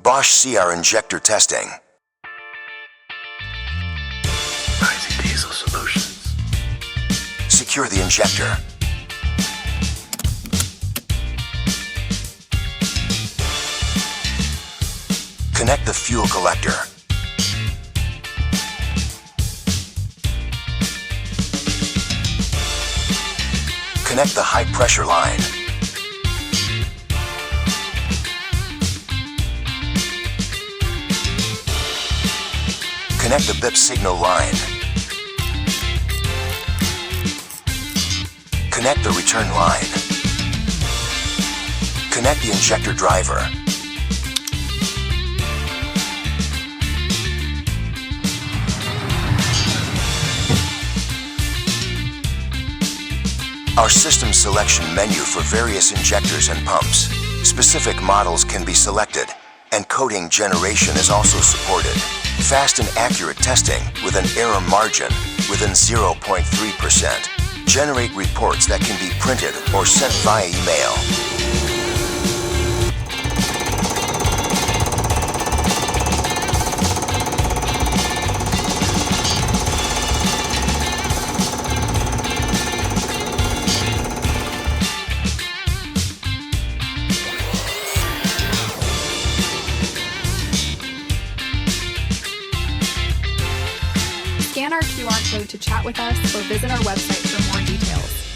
BOSCH CR injector testing. Rising Diesel Solutions. Secure the injector. Connect the fuel collector. Connect the high pressure line. Connect the BIP signal line. Connect the return line. Connect the injector driver. Our system selection menu for various injectors and pumps. Specific models can be selected, and coding generation is also supported. Fast and accurate testing with an error margin within 0.3%. Generate reports that can be printed or sent via email. Scan our QR code to chat with us or visit our website for more details.